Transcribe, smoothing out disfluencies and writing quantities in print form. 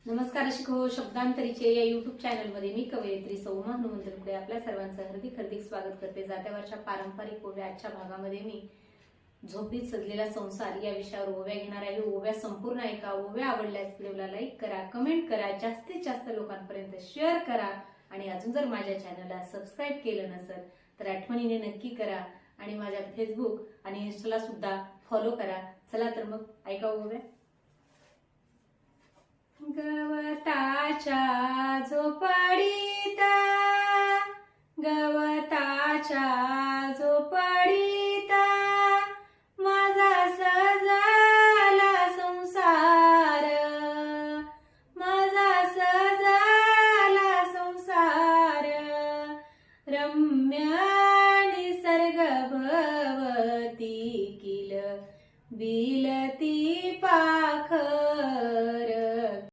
नमस्कार शिको शब्दांतरीचे या युट्यूब चॅनलमध्ये मी कवयित्री सौमा हनुमंतपुढे आपल्या सर्वांचं हार्दिक स्वागत करते। जात्यावरच्या पारंपरिक ओव्या आजच्या भागामध्ये मी झोपडीत सजलेला संसार या विषयावर ओव्या घेणार आहे। ओव्या संपूर्ण ऐका। ओव्या आवडल्यास व्हिडिओला लाईक करा, कमेंट करा, जास्तीत जास्त लोकांपर्यंत शेअर करा आणि अजून जर माझ्या चॅनलला सबस्क्राइब केलं नसेल तर आठवणीने नक्की करा आणि माझ्या फेसबुक आणि इंस्टाला सुद्धा फॉलो करा। चला तर मग ऐका ओव्या। गवताच्या झोपडीत, गवताच्या